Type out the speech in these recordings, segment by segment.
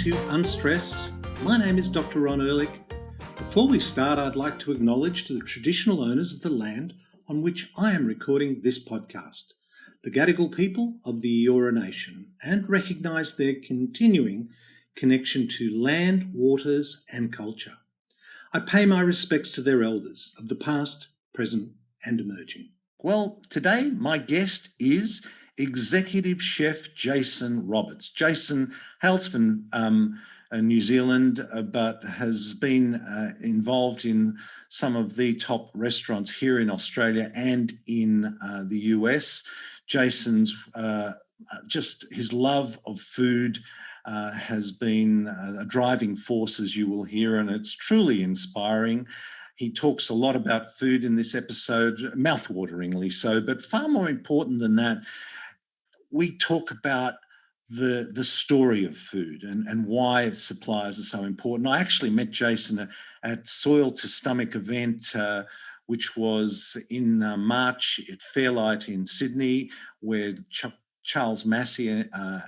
to Unstress. My name is Dr. Ron Ehrlich. Before we start, I'd like to acknowledge the traditional owners of the land on which I am recording this podcast, the Gadigal people of the Eora Nation, and recognise their continuing connection to land, waters and culture. I pay my respects to their elders of the past, present and emerging. Well, today my guest is Executive Chef Jason Roberts. Jason hails from New Zealand, but has been involved in some of the top restaurants here in Australia and in the US. Jason's just his love of food has been a driving force, as you will hear, and it's truly inspiring. He talks a lot about food in this episode, mouthwateringly so, but far more important than that, we talk about the story of food and why suppliers are so important. I actually met Jason at Soil to Stomach event, which was in March at Fairlight in Sydney, where Charles Massey was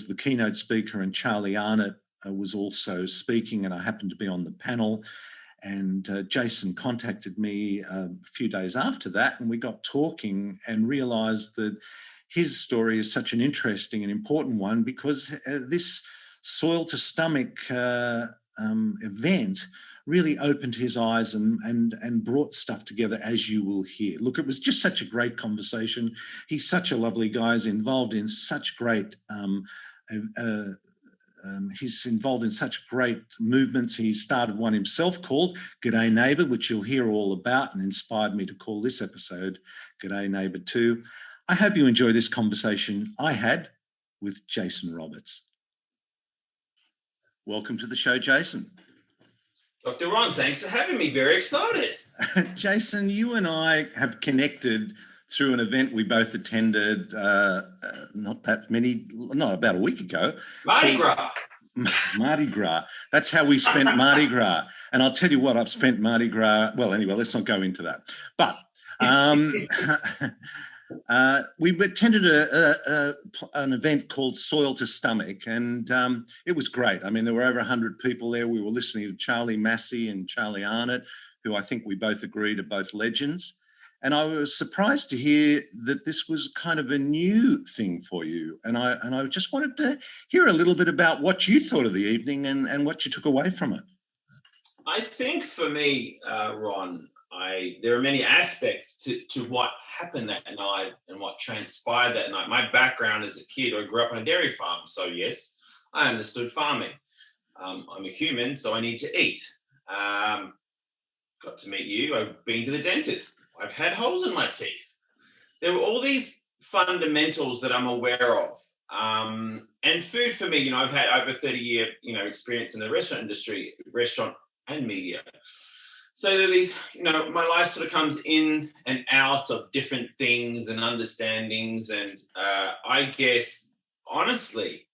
the keynote speaker, and Charlie Arnott was also speaking, and I happened to be on the panel. And Jason contacted me a few days after that, and we got talking and realised that his story is such an interesting and important one, because this Soil to Stomach event really opened his eyes and brought stuff together, as you will hear. Look, it was just such a great conversation. He's such a lovely guy. He's involved in such great movements. He started one himself called G'day Neighbour, which you'll hear all about, and inspired me to call this episode G'day Neighbour 2. I hope you enjoy this conversation I had with Jason Roberts. Welcome to the show, Jason. Dr. Ron, thanks for having me. Very excited. Jason, you and I have connected through an event we both attended about a week ago. Mardi Gras. Mardi Gras. That's how we spent Mardi Gras. And I'll tell you what, I've spent Mardi Gras. Well, anyway, let's not go into that. But we attended an event called Soil to Stomach, and it was great. I mean, there were over 100 people there. We were listening to Charlie Massey and Charlie Arnott, who I think we both agreed are both legends. And I was surprised to hear that this was kind of a new thing for you. And I just wanted to hear a little bit about what you thought of the evening and what you took away from it. I think for me, Ron, there are many aspects to what happened that night and what transpired that night. My background as a kid, I grew up on a dairy farm. So yes, I understood farming. I'm a human, so I need to eat. Got to meet you. I've been to the dentist. I've had holes in my teeth. There were all these fundamentals that I'm aware of. And food for me, I've had over 30-year, experience in the restaurant industry, restaurant and media. So there are these, my life sort of comes in and out of different things and understandings. And I guess, honestly,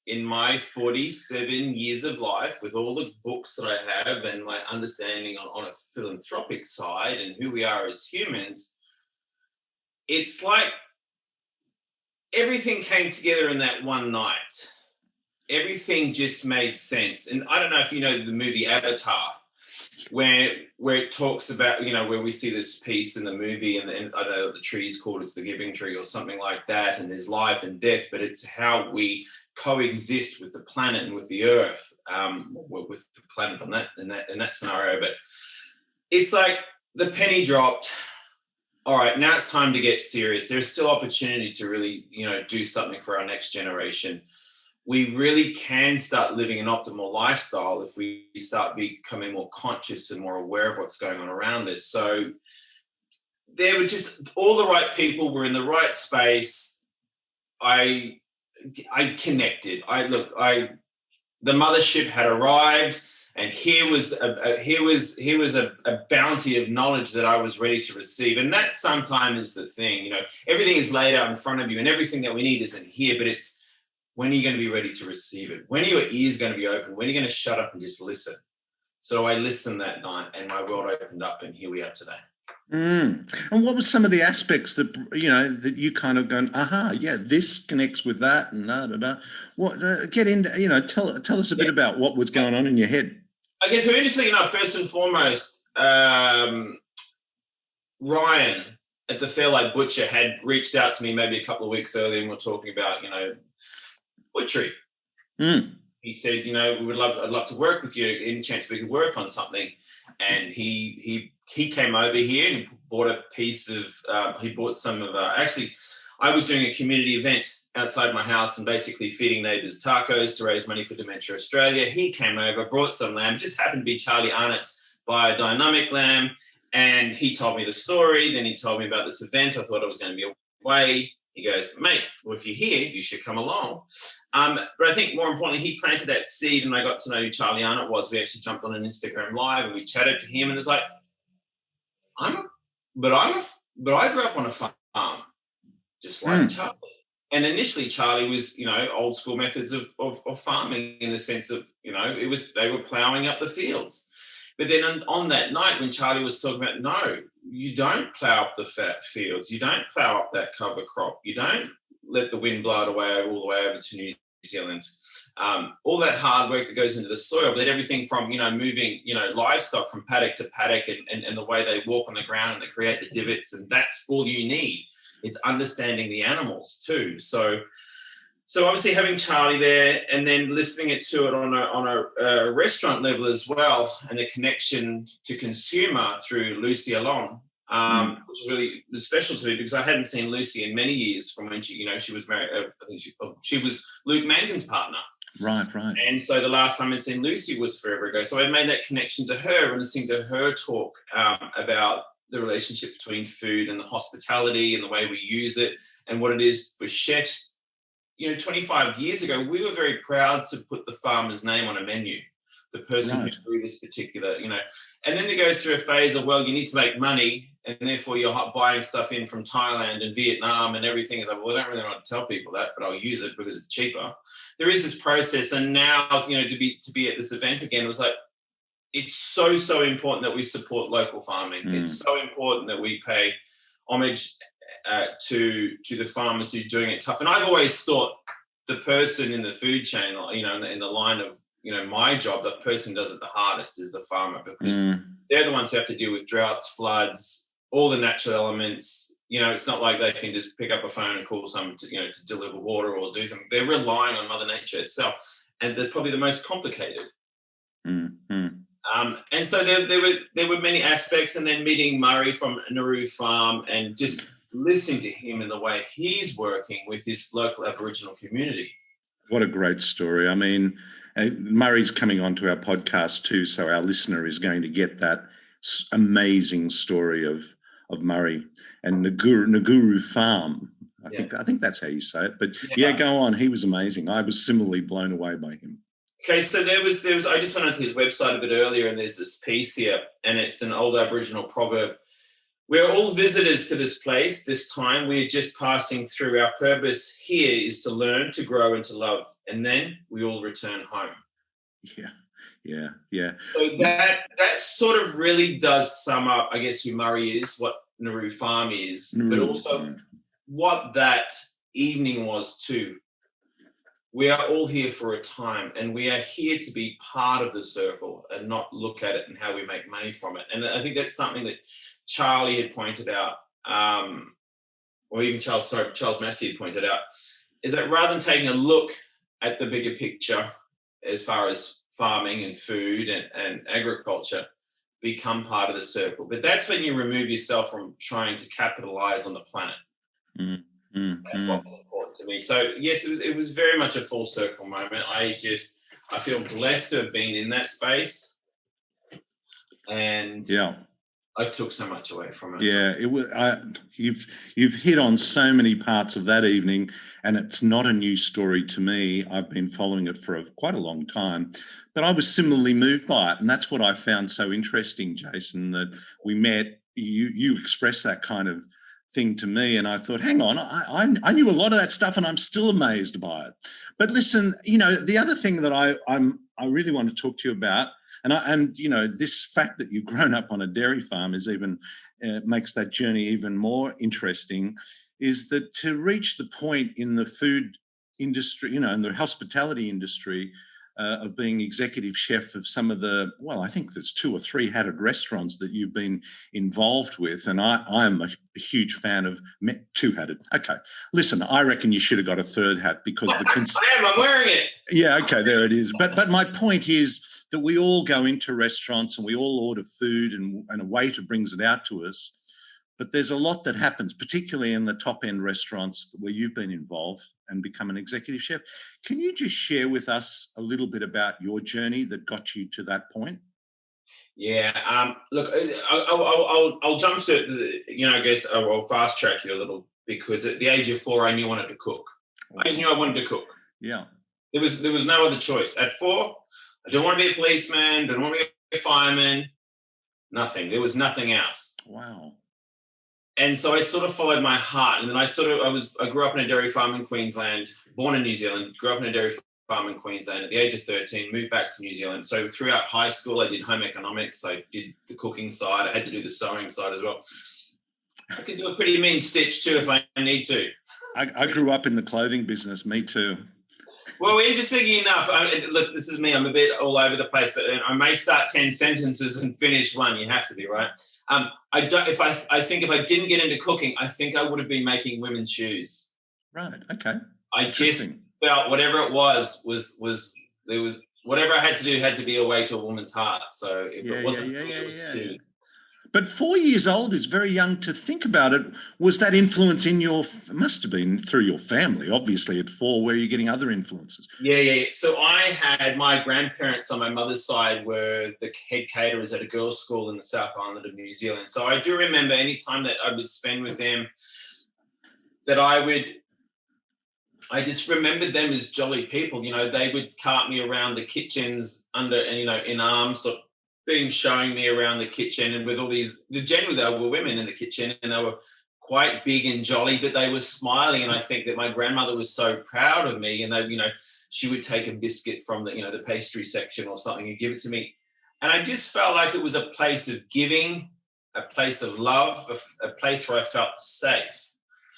in my 47 years of life, with all the books that I have and my understanding on a philanthropic side and who we are as humans, it's like everything came together in that one night. Everything just made sense. And I don't know if you know the movie Avatar, where it talks about, where we see this piece in the movie, and I don't know what the tree's called, it's the giving tree or something like that, and there's life and death, but it's how we coexist with the planet and with the earth, with the planet on that in that scenario. But it's like the penny dropped. All right, now it's time to get serious. There's still opportunity to really, do something for our next generation. We really can start living an optimal lifestyle if we start becoming more conscious and more aware of what's going on around us. So there were just all the right people were in the right space. I connected. The mothership had arrived, and here was a bounty of knowledge that I was ready to receive. And that sometimes is the thing. Everything is laid out in front of you, and everything that we need isn't here, but it's, when are you going to be ready to receive it? When are your ears going to be open? When are you going to shut up and just listen? So I listened that night, and my world opened up, and here we are today. Mm. And what were some of the aspects that that you kind of going, aha, yeah, this connects with that, and da da da. What get into, tell us a bit Yeah. about what was going on in your head. I guess we're interesting enough, first and foremost, Ryan at the Fairlight Butcher had reached out to me maybe a couple of weeks earlier, and we're talking about, butchery. Mm. He said, I'd love to work with you. Any chance we could work on something? And he came over here and bought a piece of. He bought some of. Actually, I was doing a community event outside my house and basically feeding neighbours tacos to raise money for Dementia Australia. He came over, brought some lamb. Just happened to be Charlie Arnott's biodynamic lamb, and he told me the story. Then he told me about this event. I thought I was going to be away. He goes, mate, well, if you're here, you should come along. But I think more importantly, he planted that seed, and I got to know who Charlie Arnott was. We actually jumped on an Instagram live and we chatted to him, and it's like, but I grew up on a farm, just like Charlie. And initially, Charlie was, old school methods of farming, in the sense of, they were ploughing up the fields. But then on that night, when Charlie was talking about, no, you don't plough up the fields, you don't plough up that cover crop, you don't let the wind blow it away all the way over to New Zealand. All that hard work that goes into the soil, but everything from, moving, livestock from paddock to paddock, and the way they walk on the ground and they create the divots, and that's all you need. It's understanding the animals too. So obviously having Charlie there, and then listening to it on a restaurant level as well, and a connection to consumer through Lucy Alon, which is really special to me, because I hadn't seen Lucy in many years from when she was married. I think she was Luke Mangan's partner. Right. And so the last time I'd seen Lucy was forever ago. So I made that connection to her, and listening to her talk about the relationship between food and the hospitality and the way we use it, and what it is for chefs. 25 years ago, we were very proud to put the farmer's name on a menu, the person who grew this particular, and then it goes through a phase of, well, you need to make money, and therefore you're buying stuff in from Thailand and Vietnam and everything. Is like, well, I don't really want to tell people that, but I'll use it because it's cheaper. There is this process, and now, to be at this event again, it was like, it's so important that we support local farming. It's so important that we pay homage to the farmers who are doing it tough. And I've always thought the person in the food chain, in the line of, my job, the person who does it the hardest is the farmer, because they're the ones who have to deal with droughts, floods, all the natural elements. It's not like they can just pick up a phone and call someone to deliver water or do something. They're relying on Mother Nature itself, and they're probably the most complicated. And so there were many aspects, and then meeting Murray from Nauru Farm and just listening to him and the way he's working with this local Aboriginal community. What a great story. I mean, Murray's coming onto our podcast too, so our listener is going to get that amazing story of Murray and Nguru Farm. I think that's how you say it. But yeah, go on. He was amazing. I was similarly blown away by him. Okay, so there was. I just went onto his website a bit earlier, and there's this piece here, and it's an old Aboriginal proverb. We're all visitors to this place. This time, we're just passing through. Our purpose here is to learn, to grow, and to love, and then we all return home. Yeah. So that sort of really does sum up, I guess, who Murray is, what Nauru Farm is, but also what that evening was too. We are all here for a time, and we are here to be part of the circle and not look at it and how we make money from it. And I think that's something that Charlie had pointed out, or even Charles Massey had pointed out, is that rather than taking a look at the bigger picture as far as farming and food and agriculture, become part of the circle. But that's when you remove yourself from trying to capitalize on the planet. That's what's important to me. So yes, it was very much a full circle moment. I feel blessed to have been in that space, and I took so much away from it. Yeah, it was. You've hit on so many parts of that evening, and it's not a new story to me. I've been following it for quite a long time, but I was similarly moved by it, and that's what I found so interesting, Jason. That we met, you expressed that kind of thing to me, and I thought, hang on, I knew a lot of that stuff, and I'm still amazed by it. But listen, the other thing that I really want to talk to you about, And you know, this fact that you've grown up on a dairy farm is even makes that journey even more interesting. Is that to reach the point in the food industry, you know, in the hospitality industry, of being executive chef of some of the, well, I think there's 2 or 3 hatted restaurants that you've been involved with. And I'm a huge fan of 2-hatted. Okay. Listen, I reckon you should have got a 3rd hat because I'm wearing it. Yeah, okay, there it is. But my point is that we all go into restaurants and we all order food and a waiter brings it out to us. But there's a lot that happens, particularly in the top end restaurants where you've been involved and become an executive chef. Can you just share with us a little bit about your journey that got you to that point? Yeah. Look, I'll jump to the, you know, I guess I'll fast track you a little because at the age of 4, I knew I wanted to cook. I just knew I wanted to cook. Yeah. There was no other choice. At 4, I don't want to be a policeman. Don't want to be a fireman. Nothing. There was nothing else. Wow. And so I sort of followed my heart. And then I grew up in a dairy farm in Queensland, born in New Zealand, grew up in a dairy farm in Queensland. At the age of 13, moved back to New Zealand. So throughout high school, I did home economics. I did the cooking side. I had to do the sewing side as well. I could do a pretty mean stitch too if I need to. I grew up in the clothing business. Me too. Well, interestingly enough, look, this is me. I'm a bit all over the place, but I may start 10 sentences and finish one. You have to be, right? I think if I didn't get into cooking, I think I would have been making women's shoes. Right. Okay. I just felt whatever it was whatever I had to do had to be a way to a woman's heart. So if it wasn't, it was shoes. But 4 years old is very young to think about it. Was that influence in must have been through your family, obviously at 4, where you're getting other influences? Yeah. So I had my grandparents on my mother's side were the head caterers at a girls' school in the South Island of New Zealand. So I do remember any time that I would spend with them that I just remembered them as jolly people. You know, they would cart me around the kitchens in arms or things, showing me around the kitchen, and with all these, generally there were women in the kitchen and they were quite big and jolly, but they were smiling. And I think that my grandmother was so proud of me, and she would take a biscuit from the pastry section or something and give it to me. And I just felt like it was a place of giving, a place of love, a place where I felt safe.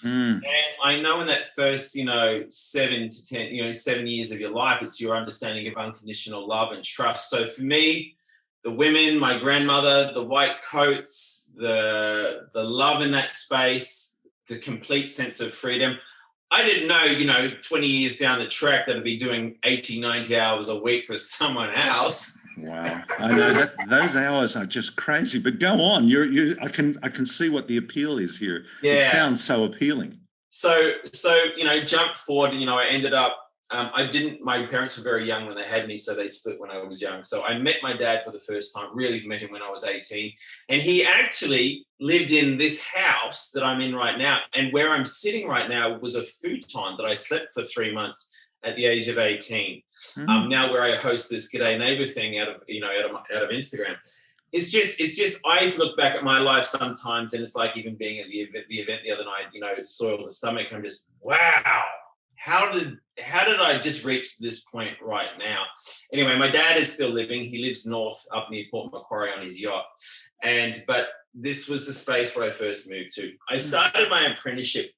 And I know in that first, 7 to 10, 7 years of your life, it's your understanding of unconditional love and trust. So for me, the women, my grandmother, the white coats, the love in that space, the complete sense of freedom. I didn't know, 20 years down the track that I'd be doing 80, 90 hours a week for someone else. Wow. I know that those hours are just crazy, but go on. I can see what the appeal is here. Yeah. It sounds so appealing. So, jump forward, I ended up, my parents were very young when they had me, so they split when I was young. So I met my dad for the first time, really met him when I was 18. And he actually lived in this house that I'm in right now. And where I'm sitting right now was a futon that I slept for 3 months at the age of 18. Now where I host this G'day Neighbor thing out of Instagram. It's just, I look back at my life sometimes and it's like even being at the event the other night, Soil the Stomach. I'm just, wow. How did I just reach this point right now? Anyway, my dad is still living. He lives north up near Port Macquarie on his yacht. But this was the space where I first moved to. I started my apprenticeship,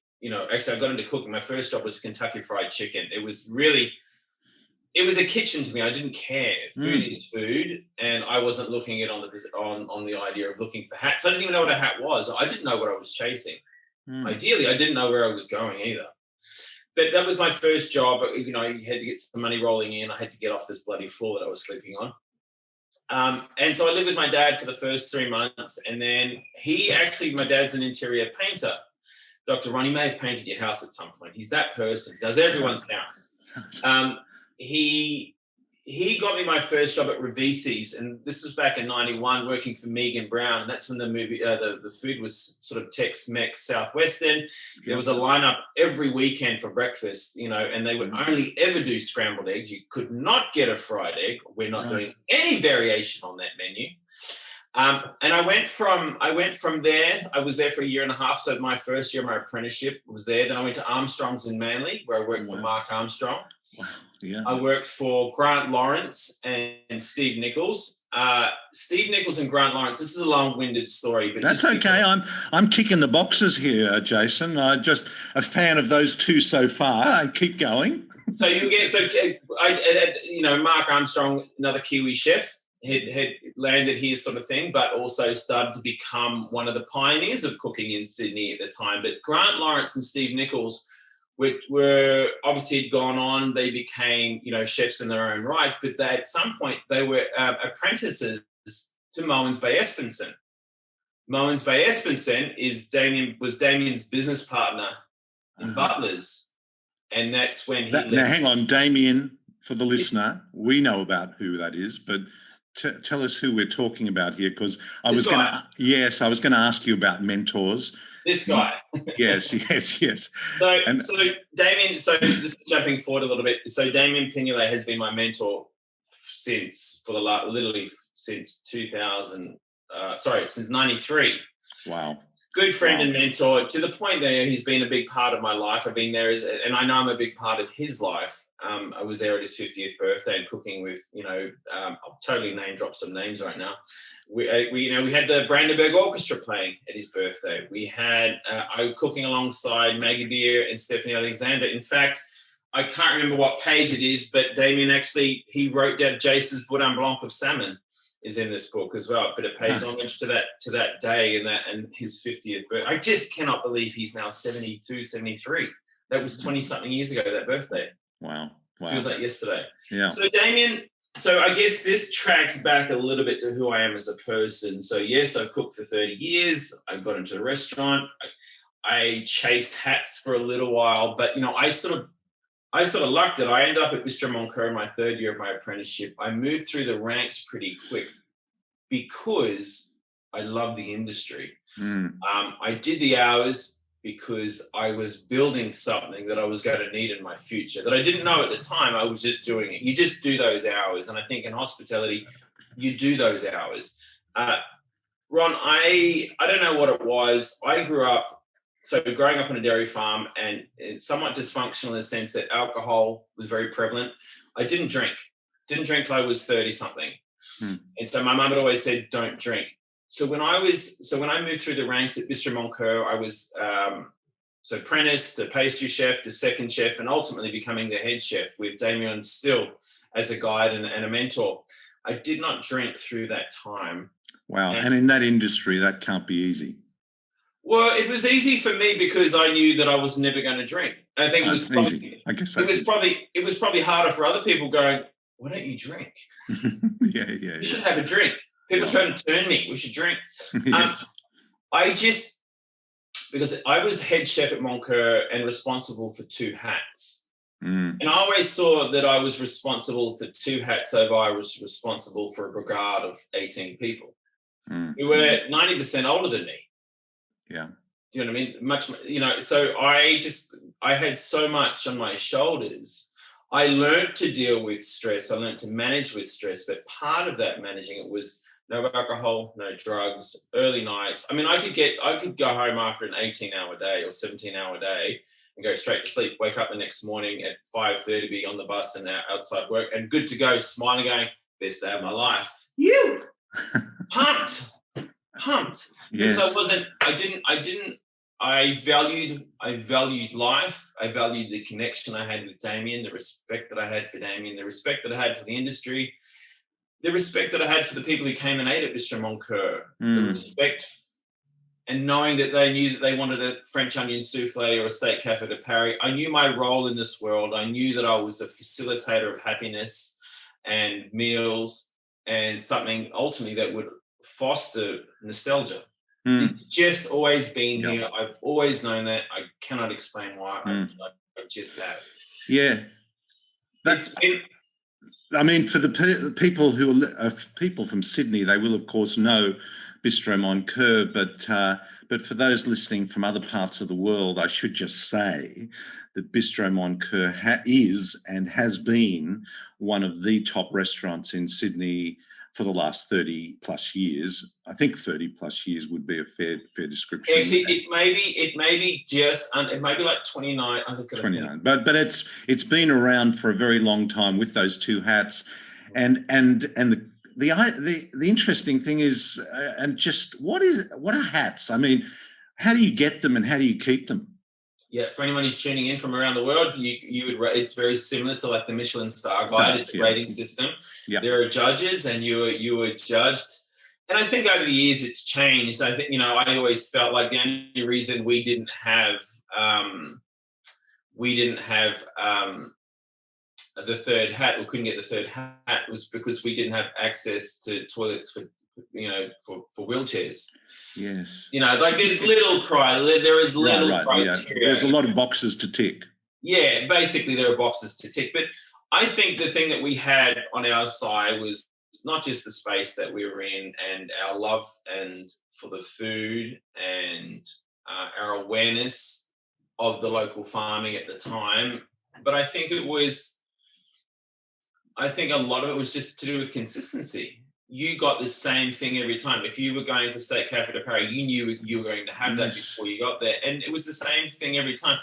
actually I got into cooking. My first job was Kentucky Fried Chicken. It was a kitchen to me. I didn't care. Food is food. And I wasn't looking at on the idea of looking for hats. I didn't even know what a hat was. I didn't know what I was chasing. Ideally, I didn't know where I was going either. But that was my first job. You had to get some money rolling in. I had to get off this bloody floor that I was sleeping on. And so I lived with my dad for the first 3 months. And then my dad's an interior painter. Dr. Ron, he may have painted your house at some point. He's that person. He does everyone's house. He got me my first job at Ravisi's, and this was back in '91, working for Megan Brown. And that's when the movie, the food was sort of Tex-Mex Southwestern. There was a lineup every weekend for breakfast, and they would only ever do scrambled eggs. You could not get a fried egg. We're not doing any variation on that menu. And I went from there. I was there for 1.5 years. So my first year, my apprenticeship was there. Then I went to Armstrong's in Manly, where I worked for Mark Armstrong. Wow. Yeah. I worked for Grant Lawrence and Steve Nichols. Steve Nichols and Grant Lawrence. This is a long-winded story, but That's just okay. I'm ticking the boxes here, Jason. I'm just a fan of those two so far. I keep going. So Mark Armstrong, another Kiwi chef, had landed here, sort of thing, but also started to become one of the pioneers of cooking in Sydney at the time. But Grant Lawrence and Steve Nichols were obviously had gone on. They became, chefs in their own right, but at some point they were apprentices to Mogens Bay Espensen. Mogens Bay Espensen was Damien's business partner in Butlers, and that's when he left. Now, hang on, Damien, for the listener, we know about who that is, but tell us who we're talking about here, because I was going to ask you about mentors. This guy. Yes. So Damien, this is jumping forward a little bit. So Damien Pignolet has been my mentor since 93. Wow. Good friend and mentor, to the point that he's been a big part of my life. I've been there, and I know I'm a big part of his life. I was there at his 50th birthday and cooking with, I'll totally name drop some names right now. We had the Brandenburg Orchestra playing at his birthday. We had I was cooking alongside Maggie Beer and Stephanie Alexander. In fact, I can't remember what page it is, but Damien he wrote down Jason's Boudin Blanc of salmon is in this book as well, but it pays homage to that day and his 50th birthday. I just cannot believe he's now 72, 73. That was 20-something years ago, that birthday. Wow. Feels like yesterday. Yeah. So Damien, I guess this tracks back a little bit to who I am as a person. So yes, I've cooked for 30 years. I got into a restaurant. I chased hats for a little while, but I sort of lucked it. I ended up at Bistro Moncur in my third year of my apprenticeship. I moved through the ranks pretty quick because I love the industry. I did the hours because I was building something that I was going to need in my future that I didn't know at the time. I was just doing it. You just do those hours. And I think in hospitality, you do those hours. Ron, I don't know what it was. I grew up, growing up on a dairy farm, and it's somewhat dysfunctional in the sense that alcohol was very prevalent. I didn't drink till I was 30-something. And so my mum had always said, don't drink. So when I moved through the ranks at Bistro Moncur, I was apprentice to pastry chef to second chef, and ultimately becoming the head chef with Damien still as a guide and a mentor. I did not drink through that time. Wow. And in that industry, that can't be easy. Well, it was easy for me because I knew that I was never going to drink. I think it was probably easy. I guess it was probably harder for other people going, why don't you drink? Yeah. You should have a drink. People trying to turn me. We should drink. Yes. Because I was head chef at Moncur and responsible for 2 hats. And I always thought that I was responsible for 2 hats over I was responsible for a brigade of 18 people who were 90% older than me. Yeah. Do you know what I mean? So I had so much on my shoulders. I learned to deal with stress. I learned to manage with stress, but part of that managing it was no alcohol, no drugs, early nights. I mean, I could go home after an 18-hour day or 17-hour day and go straight to sleep, wake up the next morning at 5:30, be on the bus and outside work and good to go, smiling, going, best day of my life. You pumped. Yes. Because I valued life. I valued the connection I had with Damien, the respect that I had for Damien, the respect that I had for the industry, the respect that I had for the people who came and ate at Bistro Moncur, the respect and knowing that they knew that they wanted a French onion souffle or a steak cafe de Paris. I knew my role in this world. I knew that I was a facilitator of happiness and meals and something ultimately that would foster nostalgia. It's just always been here. I've always known that. I cannot explain why. I just have. Yeah. I mean, for the people who are people from Sydney, they will of course know Bistro Moncur, but for those listening from other parts of the world, I should just say that Bistro Moncur is and has been one of the top restaurants in Sydney for the last 30 plus years. I think 30 plus years would be a fair description. Actually, it may be like 29. 29, but it's been around for a very long time with those 2 hats, and the interesting thing is, and just what are hats? I mean, how do you get them and how do you keep them? Yeah, for anyone who's tuning in from around the world, it's very similar to like the Michelin star guide. It's a rating system. Yeah. There are judges, and you were judged. And I think over the years it's changed. I think, I always felt like the only reason we didn't have the third hat, or couldn't get the third hat, was because we didn't have access to toilets for wheelchairs. Yes. Like there's little criteria. There is little criteria. Yeah. There's a lot of boxes to tick. Yeah, basically there are boxes to tick. But I think the thing that we had on our side was not just the space that we were in and our love and for the food and our awareness of the local farming at the time, but I think a lot of it was just to do with consistency. You got the same thing every time. If you were going for Steak Cafe de Paris, you knew you were going to have that before you got there. And it was the same thing every time.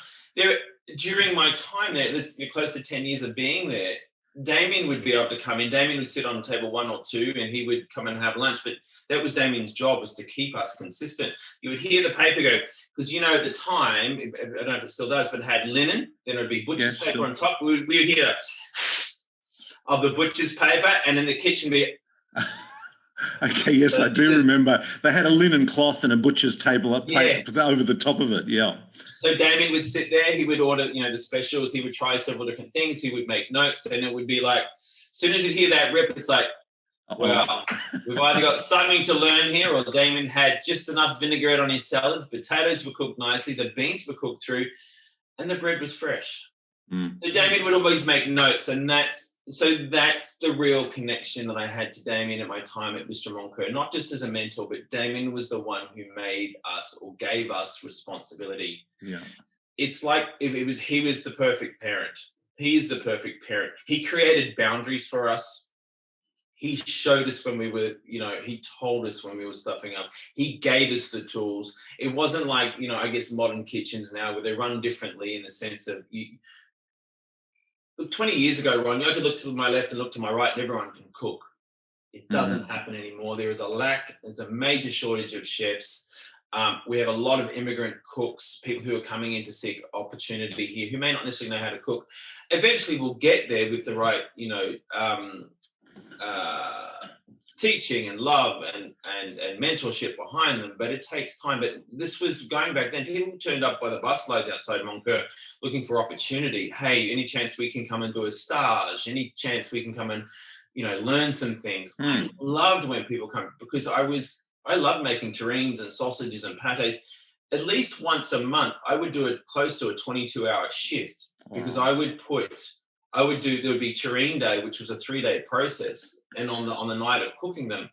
During my time there, close to 10 years of being there, Damien would be able to come in. Damien would sit on table 1 or 2 and he would come and have lunch. But that was Damien's job, was to keep us consistent. You would hear the paper go, because at the time, I don't know if it still does, but it had linen, then it would be butcher's paper on top. We would hear of the butcher's paper, and in the kitchen be... Okay, yes, I do remember. They had a linen cloth and a butcher's table over the top of it, yeah. So Damien would sit there, he would order, the specials, he would try several different things, he would make notes, and it would be like, as soon as you'd hear that rip, it's like, wow, we've either got something to learn here, or Damien had just enough vinaigrette on his salads, potatoes were cooked nicely, the beans were cooked through, and the bread was fresh. Mm. So Damien would always make notes, and that's the real connection that I had to Damien at my time at Mr. Roncoeur, not just as a mentor, but Damien was the one who made us, or gave us, responsibility. Yeah. It's like he was the perfect parent. He is the perfect parent. He created boundaries for us. He showed us when we were, he told us when we were stuffing up. He gave us the tools. It wasn't like, I guess modern kitchens now where they run differently in the sense of 20 years ago, Ron, I could look to my left and look to my right and everyone can cook. It doesn't happen anymore. There's a major shortage of chefs. We have a lot of immigrant cooks, people who are coming in to seek opportunity here, who may not necessarily know how to cook. Eventually we'll get there with the right, teaching and love and mentorship behind them, but it takes time. But this was going back then, people turned up by the busloads outside Roncoeur looking for opportunity. Hey, any chance we can come and do a stage? Any chance we can come and learn some things? I loved when people come, because I love making terrines and sausages and pâtés. At least once a month I would do it close to a 22-hour shift, because there would be terrine day, which was a 3-day process. And on the night of cooking them,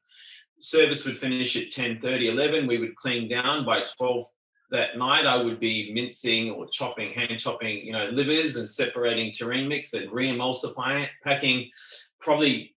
service would finish at 10:30, 11. We would clean down by 12 that night. I would be mincing or hand chopping, livers and separating terrine mix, then re-emulsifying it, packing probably,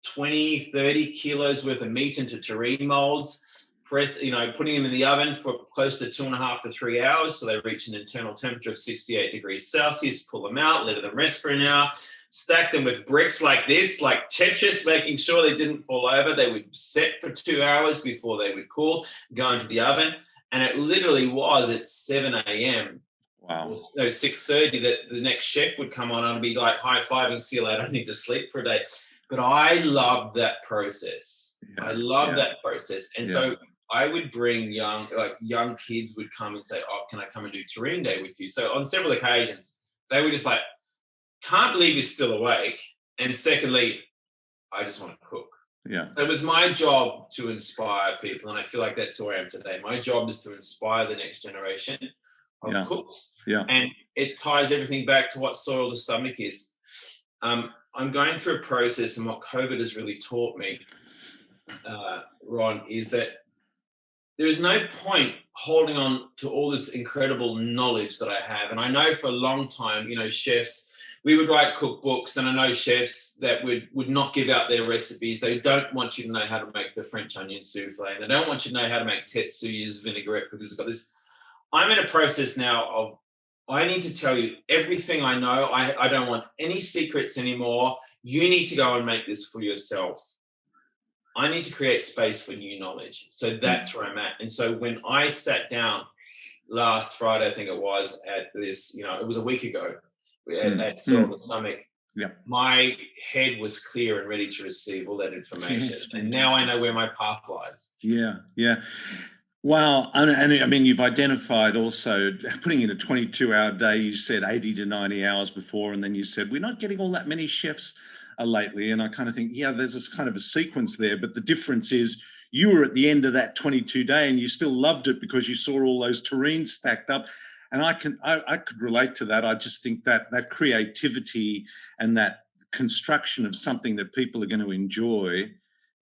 20, 30 kilos worth of meat into terrine molds, putting them in the oven for close to 2.5 to 3 hours so they reach an internal temperature of 68 degrees Celsius, pull them out, let them rest for an hour, stack them with bricks like this, like Tetris, making sure they didn't fall over. They would set for 2 hours before they would cool, go into the oven, and it literally was at 7 a.m. Wow. Or 6:30 that the next chef would come on and be like high-fiving, see you later, I don't need to sleep for a day. But I loved that process. Yeah, I loved that process. And so I would bring young kids would come and say, oh, can I come and do terrine day with you? So on several occasions, they were just like, can't believe you're still awake. And secondly, I just want to cook. Yeah. So it was my job to inspire people. And I feel like that's who I am today. My job is to inspire the next generation of cooks. Yeah. And it ties everything back to what Soil to Stomach is. I'm going through a process, and what COVID has really taught me, Ron, is that there is no point holding on to all this incredible knowledge that I have. And I know for a long time, chefs, we would write cookbooks, and I know chefs that would not give out their recipes. They don't want you to know how to make the French onion souffle, and they don't want you to know how to make Tetsuya's vinaigrette, because it's got this. I'm in a process now of I need to tell you everything I know. I don't want any secrets anymore. You need to go and make this for yourself. I need to create space for new knowledge. So that's where I'm at. And so when I sat down last Friday, I think it was, at this, it was a week ago at Silver Stomach, Yeah. my head was clear and ready to receive all that information. Yes, and now I know where my path lies. Yeah, yeah. Wow. And I mean, you've identified also putting in a 22-hour day. You said 80 to 90 hours before, and then you said, we're not getting all that many chefs lately. And I kind of think, yeah, there's this kind of a sequence there. But the difference is you were at the end of that 22-day and you still loved it because you saw all those terrines stacked up. And I could relate to that. I just think that creativity and that construction of something that people are going to enjoy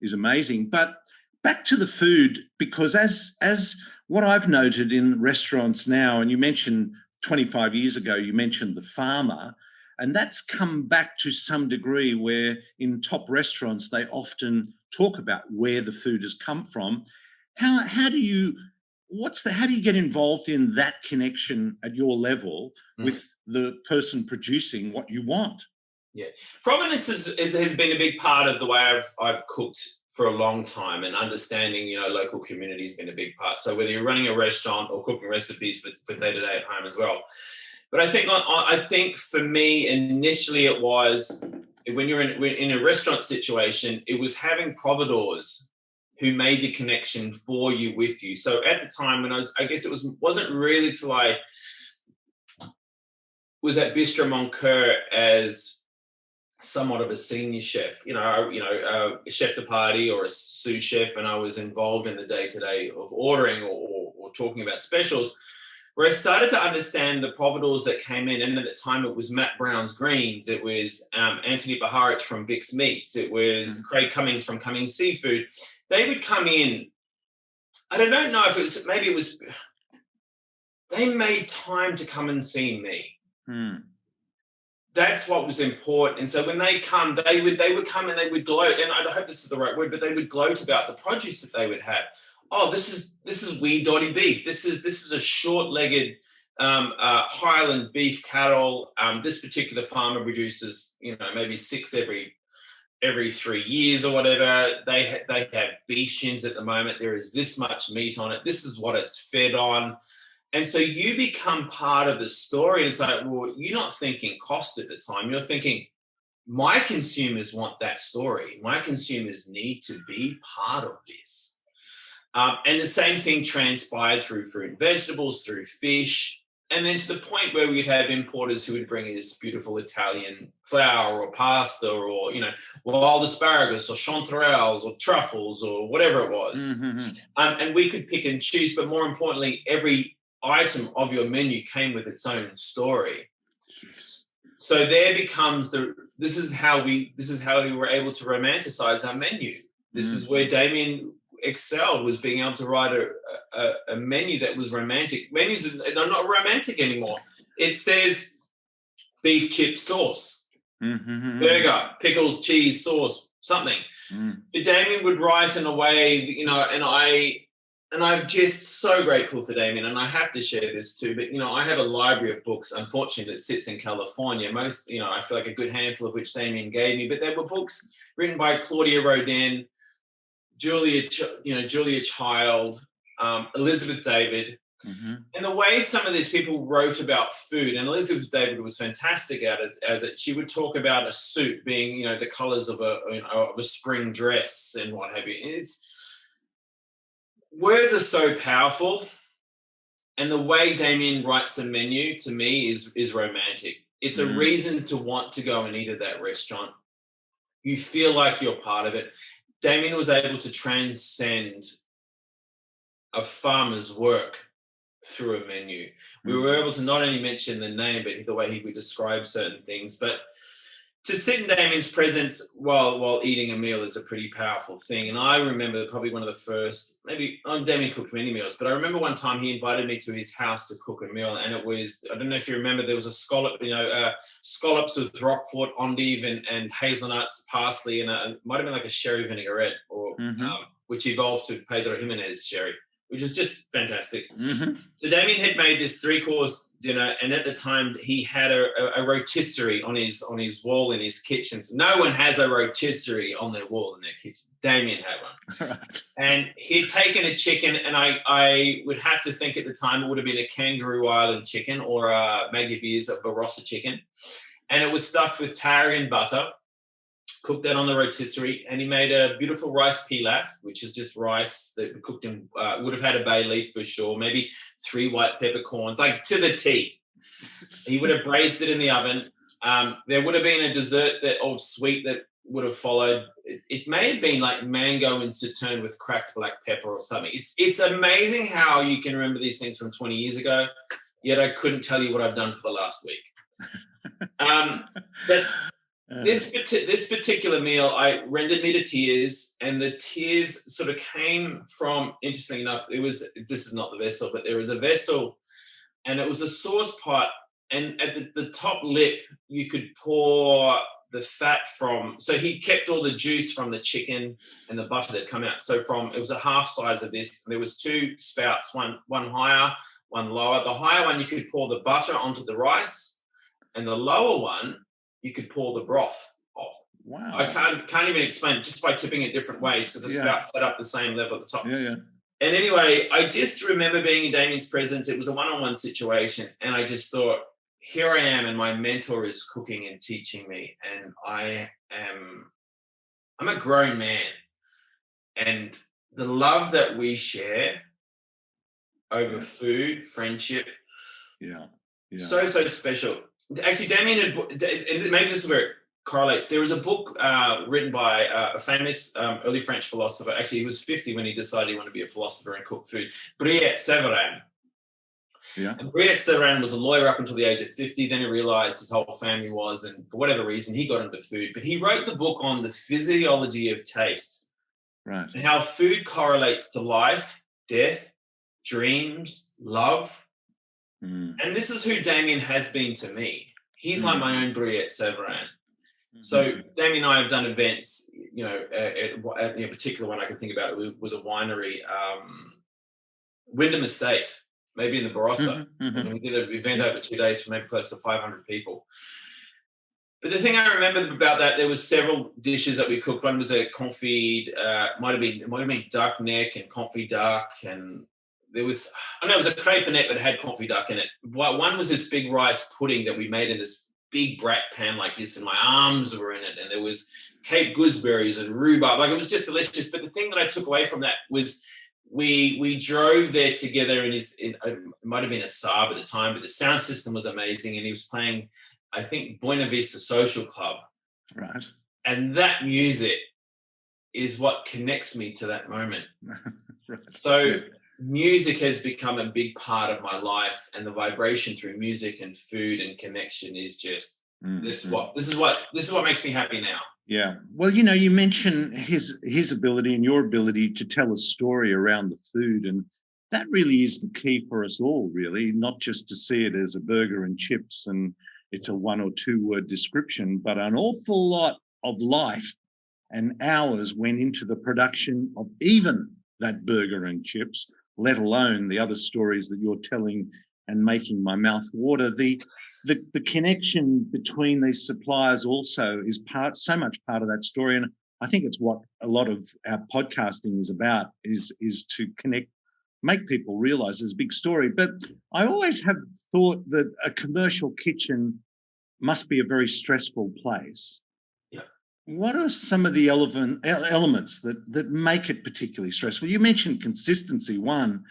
is amazing. But back to the food, because as what I've noted in restaurants now, and you mentioned 25 years ago, you mentioned the farmer, and that's come back to some degree where in top restaurants, they often talk about where the food has come from. How do you get involved in that connection at your level with the person producing what you want? Yeah, provenance has been a big part of the way I've cooked for a long time, and understanding, local community has been a big part. So whether you're running a restaurant or cooking recipes for day-to-day at home as well. But I think for me, initially it was when you're in a restaurant situation, it was having providores who made the connection for you, with you. So at the time when I guess wasn't really till I was at Bistro Moncur as somewhat of a senior chef, a chef de partie or a sous chef, and I was involved in the day-to-day of ordering or talking about specials, where I started to understand the providores that came in. And at the time, it was Matt Brown's Greens, it was Anthony Baharich from Vic's Meats, it was Craig Cummings from Cummings Seafood. They would come in. I don't know if it was they made time to come and see me. That's what was important. And so when they come, they would come and they would gloat. And I hope this is the right word, but they would gloat about the produce that they would have. Oh, this is wee dotty beef. This is a short-legged Highland beef cattle. This particular farmer produces, maybe 6 every 3 years or whatever. They have beef shins at the moment. There is this much meat on it. This is what it's fed on. And so you become part of the story. And it's like, well, you're not thinking cost at the time. You're thinking, my consumers want that story. My consumers need to be part of this. And the same thing transpired through fruit and vegetables, through fish, and then to the point where we'd have importers who would bring us beautiful Italian flour or pasta or, wild asparagus or chanterelles or truffles or whatever it was. And we could pick and choose, but more importantly, every item of your menu came with its own story. So there becomes this is how we were able to romanticize our menu. This is where Damien excelled, was being able to write a menu that was romantic. Menus are not romantic anymore. It says beef chip sauce, burger, pickles, cheese, sauce, something. But Damien would write in a way, and I'm just so grateful for Damien, and I have to share this too, but, I have a library of books, unfortunately, that sits in California. Most, I feel like a good handful of which Damien gave me, but they were books written by Claudia Rodin, Julia Child, Elizabeth David. And the way some of these people wrote about food, and Elizabeth David was fantastic at it, as she would talk about a suit being, the colors of a spring dress and what have you. Words are so powerful, and the way Damien writes a menu to me is romantic. It's a reason to want to go and eat at that restaurant. You feel like you're part of it. Damien was able to transcend a farmer's work through a menu. We were able to not only mention the name, but the way he would describe certain things. But to sit in Damien's presence while eating a meal is a pretty powerful thing. And I remember probably one of the first, Damien cooked many meals, but I remember one time he invited me to his house to cook a meal. And it was, I don't know if you remember, there was a scallop, scallops with Roquefort, endive and hazelnuts, parsley, and it might have been like a sherry vinaigrette, or which evolved to Pedro Jimenez sherry. which was just fantastic. Mhm. So Damien had made this 3-course dinner, and at the time he had a rotisserie on his wall in his kitchen. So no one has a rotisserie on their wall in their kitchen. Damien had one. Right. And he'd taken a chicken, and I would have to think at the time it would have been a Kangaroo Island chicken or a Maggie Beers, a Barossa chicken. And it was stuffed with tarragon butter, cooked that on the rotisserie, and he made a beautiful rice pilaf, which is just rice that cooked in, would have had a bay leaf for sure, maybe 3 white peppercorns, like to the T. He would have braised it in the oven. There would have been a dessert of sweet that would have followed. It may have been like mango and sauterne with cracked black pepper or something. It's amazing how you can remember these things from 20 years ago, yet I couldn't tell you what I've done for the last week. But this particular meal, rendered me to tears, and the tears sort of came from, interestingly enough, this is not the vessel, but there was a vessel, and it was a sauce pot, and at the top lip, you could pour the fat from, so he kept all the juice from the chicken and the butter that come out. So it was a half size of this. There was 2 spouts, one higher, one lower. The higher one, you could pour the butter onto the rice, and the lower one, you could pour the broth off. Wow. I can't even explain it, just by tipping it different ways, because the spout's set up the same level at the top. Yeah. And anyway, I just remember being in Damien's presence. It was a one-on-one situation, and I just thought, here I am, and my mentor is cooking and teaching me, and I'm a grown man, and the love that we share over food, friendship, so special. Actually, Damien and maybe this is where it correlates. There was a book written by a famous early French philosopher. Actually, he was 50 when he decided he wanted to be a philosopher and cook food. Brillat-Savarin. Yeah. And Brillat-Savarin was a lawyer up until the age of 50. Then he realized his whole family was, and for whatever reason, he got into food. But he wrote the book on the physiology of taste, Right. and how food correlates to life, death, dreams, love. And this is who Damien has been to me. He's like my own Brillat-Savarin. So Damien and I have done events, at a particular one I can think about, it was a winery, Wyndham Estate, maybe in the Barossa. And we did an event over 2 days for maybe close to 500 people. But the thing I remember about that, there was several dishes that we cooked. One was a confit, might have been duck neck and confit duck, and there was, it was a crepinette that had confit duck in it. One was this big rice pudding that we made in this big brat pan like this, and my arms were in it, and there was Cape gooseberries and rhubarb. Like, it was just delicious. But the thing that I took away from that was we drove there together, and it might have been a Saab at the time, but the sound system was amazing, and he was playing, I think, Buena Vista Social Club. Right. And that music is what connects me to that moment. Right. So music has become a big part of my life, and the vibration through music and food and connection is just this is what makes me happy now. Yeah. Well, you mentioned his ability and your ability to tell a story around the food, and that really is the key for us all, really, not just to see it as a burger and chips and it's a 1 or 2 word description, but an awful lot of life and hours went into the production of even that burger and chips, let alone the other stories that you're telling and making my mouth water. The connection between these suppliers also is so much part of that story. And I think it's what a lot of our podcasting is about, is to connect, make people realize there's a big story. But I always have thought that a commercial kitchen must be a very stressful place. What are some of the elements that make it particularly stressful? You mentioned consistency, one.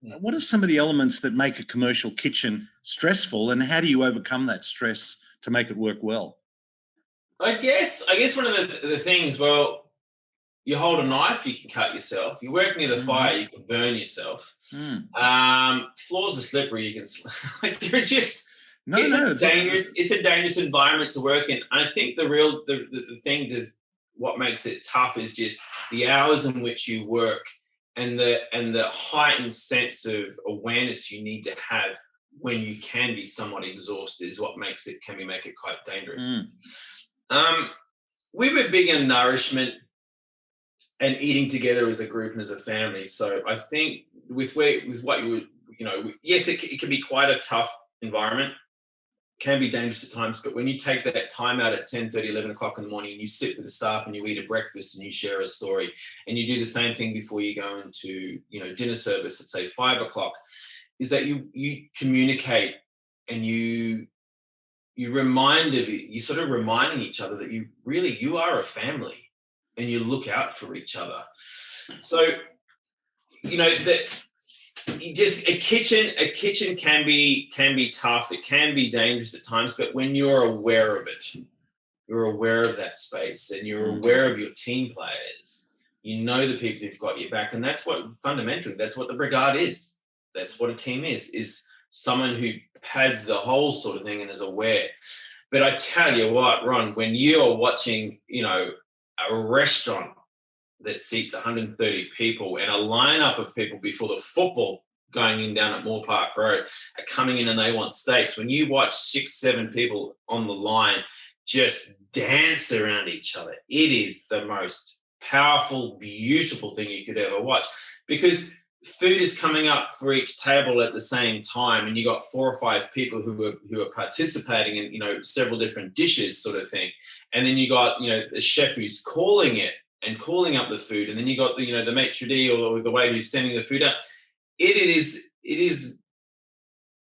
What are some of the elements that make a commercial kitchen stressful, and how do you overcome that stress to make it work well? I guess one of the things, well, you hold a knife, you can cut yourself. You work near the fire, you can burn yourself. Floors are slippery, you can they're just... It's a dangerous environment to work in. I think the thing what makes it tough is just the hours in which you work, and the heightened sense of awareness you need to have when you can be somewhat exhausted is what make it quite dangerous. We were big in nourishment. and eating together as a group and as a family. So I think with what you would, yes, it can be quite a tough environment, can be dangerous at times, but when you take that time out at 10:30, 11 o'clock in the morning, and you sit with the staff and you eat a breakfast and you share a story, and you do the same thing before you go into, dinner service at say 5 o'clock, is that you communicate, and you sort of reminding each other that you are a family, and you look out for each other. So, that just a kitchen can be tough. It can be dangerous at times, but when you're aware of it, you're aware of that space, and you're aware of your team players, the people who've got your back. And that's fundamentally, that's what the brigade is. That's what a team is someone who pads the whole sort of thing and is aware. But I tell you what, Ron, when you're watching, a restaurant that seats 130 people and a lineup of people before the football going in down at Moore Park Road are coming in and they want steaks, when you watch 6-7 people on the line just dance around each other, it is the most powerful, beautiful thing you could ever watch, because food is coming up for each table at the same time, and you got 4 or 5 people who are participating in several different dishes, sort of thing. And then you got a chef who's calling it and calling up the food, and then you got the maitre d' or the waiter who's standing the food up.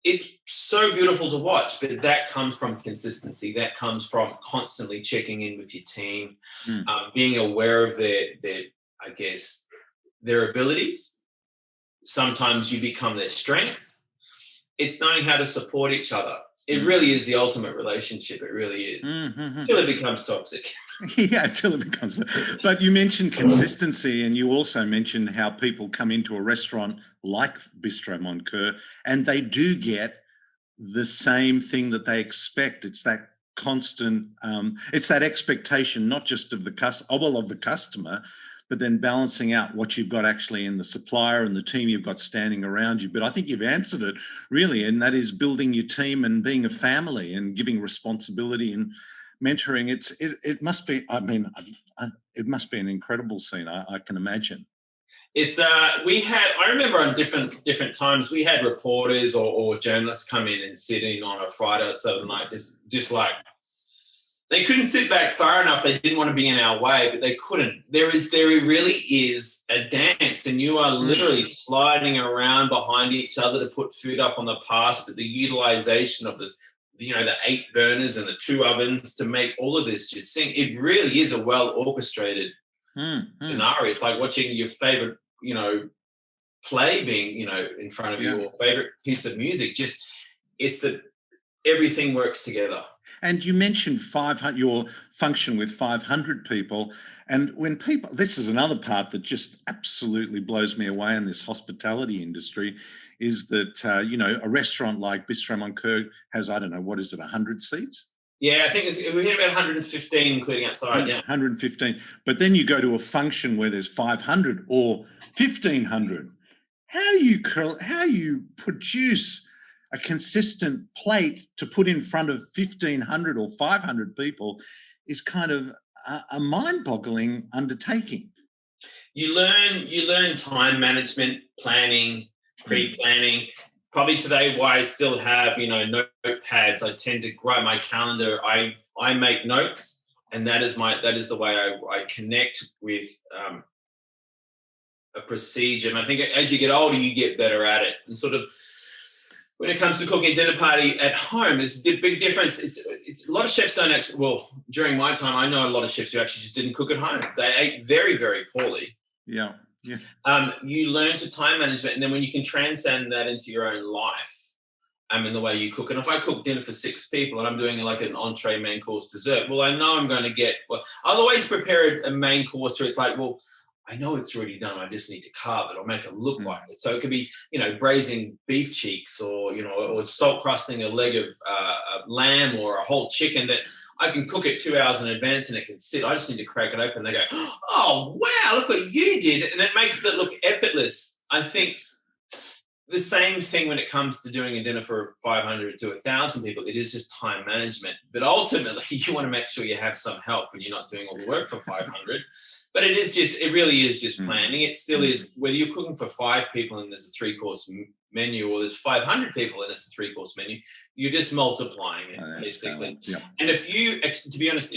It's so beautiful to watch, but that comes from consistency. That comes from constantly checking in with your team, being aware of their abilities. Sometimes you become their strength. It's knowing how to support each other. It really is the ultimate relationship. It really is. Until it becomes toxic. Yeah, until it becomes. But you mentioned consistency, and you also mentioned how people come into a restaurant like Bistro Moncur and they do get the same thing that they expect. It's that constant, it's that expectation, not just of the customer, but then balancing out what you've got actually in the supplier and the team you've got standing around you. But I think you've answered it really, and that is building your team and being a family and giving responsibility and mentoring. It must be, it must be an incredible scene, I can imagine. It's I remember on different times we had reporters or journalists come in and sit in on a Friday or Saturday night, just like they couldn't sit back far enough. They didn't want to be in our way, but they couldn't. There really is a dance, and you are literally sliding around behind each other to put food up on the pass. But the utilization of the 8 burners and the 2 ovens to make all of this just sing. It really is a well orchestrated scenario. It's like watching your favorite, play being, in front of you, or favorite piece of music. Just it's that everything works together. And you mentioned 500, your function with 500 people. And when people, this is another part that just absolutely blows me away in this hospitality industry, is that, a restaurant like Bistro Moncur has, I don't know, what is it, 100 seats? Yeah, I think we hit about 115, including outside, 115. But then you go to a function where there's 500 or 1,500. How do you produce a consistent plate to put in front of 1,500 or 500 people is kind of a mind-boggling undertaking. You learn time management, planning, pre-planning. Probably today, why I still have notepads. I tend to write my calendar. I make notes, and that is the way I connect with a procedure. And I think as you get older, you get better at it. And sort of when it comes to cooking a dinner party at home, there's a big difference. It's a lot of chefs don't actually. Well, during my time, I know a lot of chefs who actually just didn't cook at home. They ate very, very poorly. Yeah. You learn to time management, and then when you can transcend that into your own life, in the way you cook. And if I cook dinner for 6 people and I'm doing like an entree, main course, dessert, well, I know I'm going to get. Well, I'll always prepare a main course where it's like, well, I know it's already done. I just need to carve it or make it look like it. So it could be, braising beef cheeks or salt crusting a leg of lamb or a whole chicken that I can cook it 2 hours in advance and it can sit. I just need to crack it open. They go, oh, wow, look what you did. And it makes it look effortless. I think the same thing when it comes to doing a dinner for 500 to 1,000 people. It is just time management. But ultimately, you want to make sure you have some help and you're not doing all the work for 500. But it really is just Mm. planning. It still is, whether you're cooking for 5 people and there's a 3-course menu, or there's 500 people and it's a 3-course menu, you're just multiplying it, basically. Yeah. And to be honest,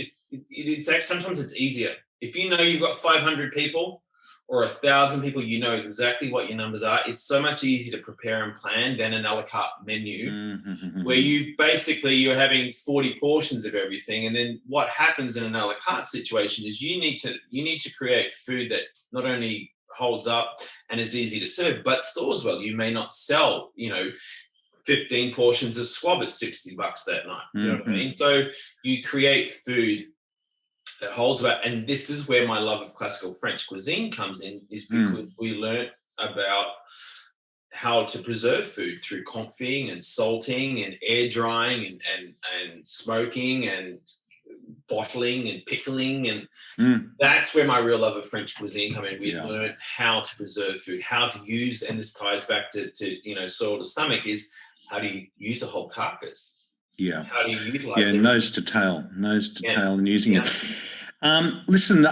sometimes it's easier. If you know you've got 500 people or 1,000 people, you know exactly what your numbers are. It's so much easier to prepare and plan than an a la carte menu, Mm-hmm. where you're having 40 portions of everything. And then what happens in an a la carte situation is you need to create food that not only holds up and is easy to serve, but stores well. You may not sell, 15 portions of swab at $60 that night. Do you know what I mean? So you create food that holds up. And this is where my love of classical French cuisine comes in, is because we learnt about how to preserve food through confying and salting and air drying and smoking and bottling and pickling. And that's where my real love of French cuisine comes in. We learned how to preserve food, how to use, and this ties back to soil to stomach, is how do you use a whole carcass? Yeah. How do you utilize it? Nose to tail, and using it. Listen,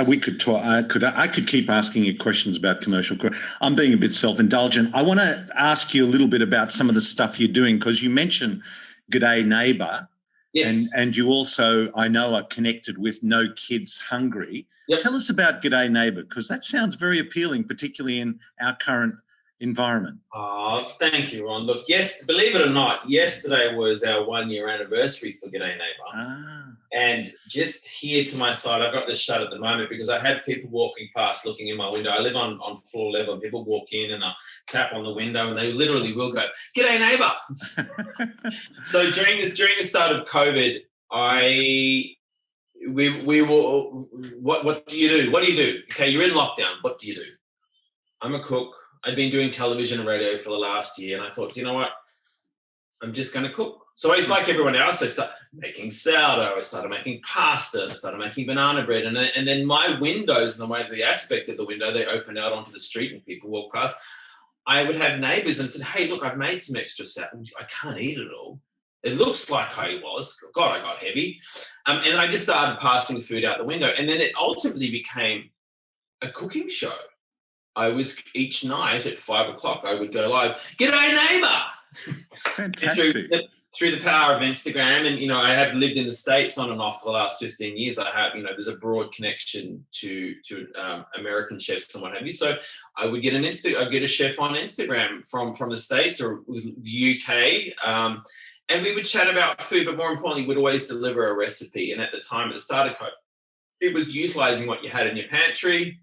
we could talk. I could keep asking you questions about commercial. I'm being a bit self-indulgent. I want to ask you a little bit about some of the stuff you're doing, because you mentioned G'day Neighbour. Yes. And you also, I know, are connected with No Kids Hungry. Yep. Tell us about G'day Neighbour, because that sounds very appealing, particularly in our current environment. Oh, thank you, Ron. Look, yes, believe it or not, yesterday was our 1-year anniversary for G'day Neighbour. And just here to my side, I've got this shut at the moment because I have people walking past looking in my window. I live on floor level, and people walk in and I'll tap on the window and they literally will go, "G'day neighbour." So during the start of COVID, we were, what do you do? What do you do? Okay, you're in lockdown. What do you do? I'm a cook. I'd been doing television and radio for the last year, and I thought, you know what? I'm just going to cook. So I, like everyone else, I started making sourdough, I started making pasta, I started making banana bread. And then my windows, and the way the aspect of the window, they open out onto the street and people walk past. I would have neighbours and said, "Hey, look, I've made some extra salad. I can't eat it all. It looks like I was. God, I got heavy." And I just started passing food out the window. And then it ultimately became a cooking show. Each night at 5 o'clock, I would go live, "G'day neighbour." Fantastic. Through the power of Instagram, and I have lived in the States on and off for the last 15 years. I have, there's a broad connection to American chefs and what have you. So I would get I'd get a chef on Instagram from the States or the UK, and we would chat about food. But more importantly, we'd always deliver a recipe. And at the time, at the start of COVID, it was utilizing what you had in your pantry,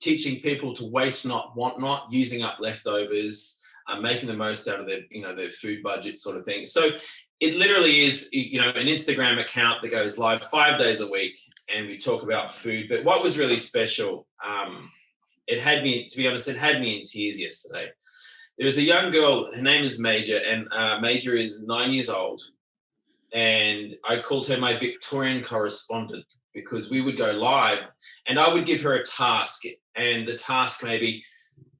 teaching people to waste not, want not, using up leftovers. Making the most out of their food budget, sort of thing. So it literally is, an Instagram account that goes live 5 days a week, and we talk about food. But what was really special, it had me in tears yesterday. There was a young girl, her name is Major, and Major is 9 years old. And I called her my Victorian correspondent, because we would go live and I would give her a task, and the task may be,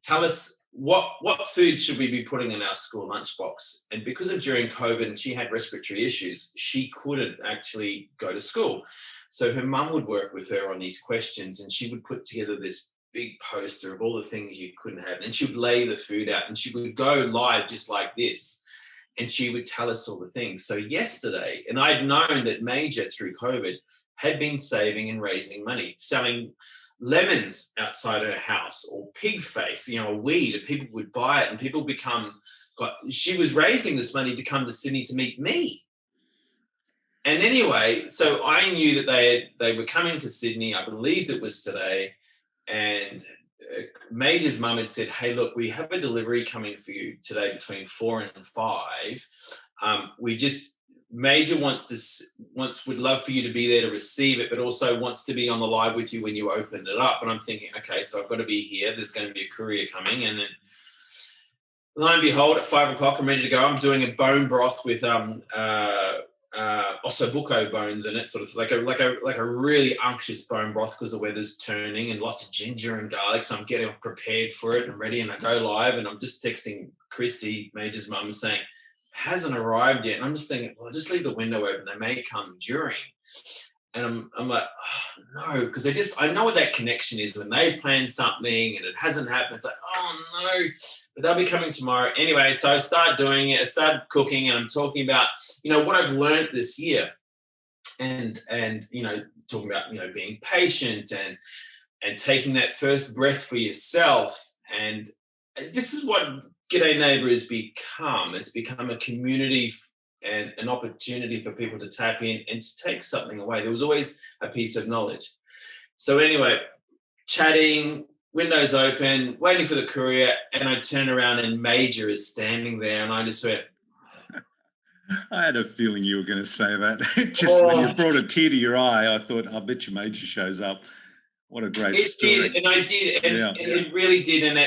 tell us, what food should we be putting in our school lunchbox? And because of during COVID and she had respiratory issues, she couldn't actually go to school. So her mum would work with her on these questions, and she would put together this big poster of all the things you couldn't have. And she would lay the food out, and she would go live just like this, and she would tell us all the things. So yesterday, and I'd known that Major through COVID had been saving and raising money, selling lemons outside her house, or pig face, a weed, and people would buy it, and people she was raising this money to come to Sydney to meet me. And anyway, so I knew that they were coming to Sydney. I believed it was today. And Major's mum had said, "Hey, look, we have a delivery coming for you today between 4 and 5. Major would love for you to be there to receive it, but also wants to be on the live with you when you open it up." And I'm thinking, okay, so I've got to be here. There's going to be a courier coming. And then lo and behold, at 5 o'clock, I'm ready to go. I'm doing a bone broth with ossobuco bones in it, sort of like a really unctuous bone broth, because the weather's turning, and lots of ginger and garlic. So I'm getting prepared for it and ready, and I go live, and I'm just texting Christy, Major's mum, saying, "Hasn't arrived yet." And I'm just thinking, well, I'll just leave the window open. They may come during. And I'm like, oh, no, because I know what that connection is when they've planned something and it hasn't happened. It's like, oh no, but they'll be coming tomorrow. Anyway, so I started doing it. I started cooking, and I'm talking about, what I've learned this year, and talking about, being patient and taking that first breath for yourself. And this is what G'day Neighbour has become. It's become a community and an opportunity for people to tap in and to take something away. There was always a piece of knowledge. So anyway, chatting, windows open, waiting for the courier, and I turn around and Major is standing there, and I just went, I had a feeling you were going to say that. When you brought a tear to your eye, I thought, I bet you Major shows up. What a great story. Did, and I did, and it really did. And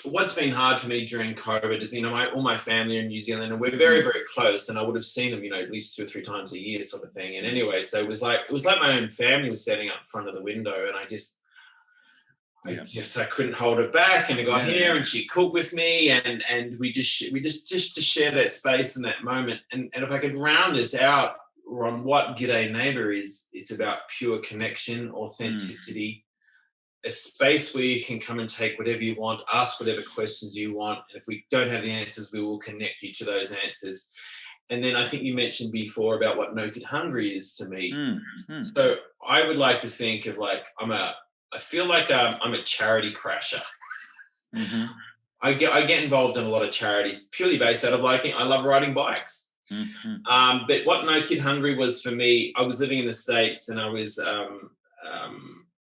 what's been hard for me during COVID is, all my family are in New Zealand, and we're very, very close, and I would have seen them, at least 2 or 3 times a year, sort of thing. And anyway, so it was like my own family was standing up in front of the window, and I couldn't hold it back, and I got here, and she cooked with me, and we just to share that space in that moment. And if I could round this out on what G'day Neighbour is, it's about pure connection, authenticity, a space where you can come and take whatever you want, ask whatever questions you want, and if we don't have the answers, we will connect you to those answers. And then I think you mentioned before about what No Kid Hungry is to me. So I would like to think of I feel like I'm a charity crasher. Mm-hmm. I get involved in a lot of charities purely based out of I love riding bikes. Mm-hmm. But what No Kid Hungry was for me, I was living in the States, and I was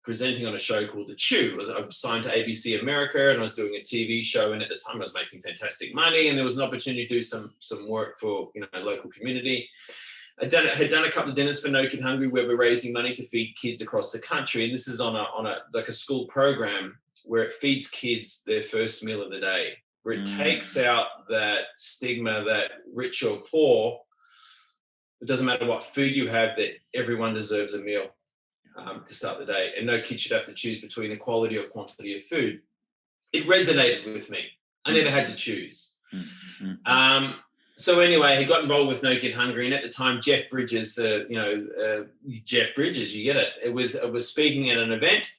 presenting on a show called The Chew. I was signed to ABC America, and I was doing a TV show, and at the time I was making fantastic money, and there was an opportunity to do some work for local community. I had done a couple of dinners for No Kid Hungry where we're raising money to feed kids across the country, and this is on a school program where it feeds kids their first meal of the day, where it takes out that stigma that rich or poor, it doesn't matter what food you have, that everyone deserves a meal to start the day, and no kid should have to choose between the quality or quantity of food. It resonated with me. I never had to choose. So anyway, he got involved with No Kid Hungry, and at the time, Jeff Bridges, Jeff Bridges, you get it. It was speaking at an event,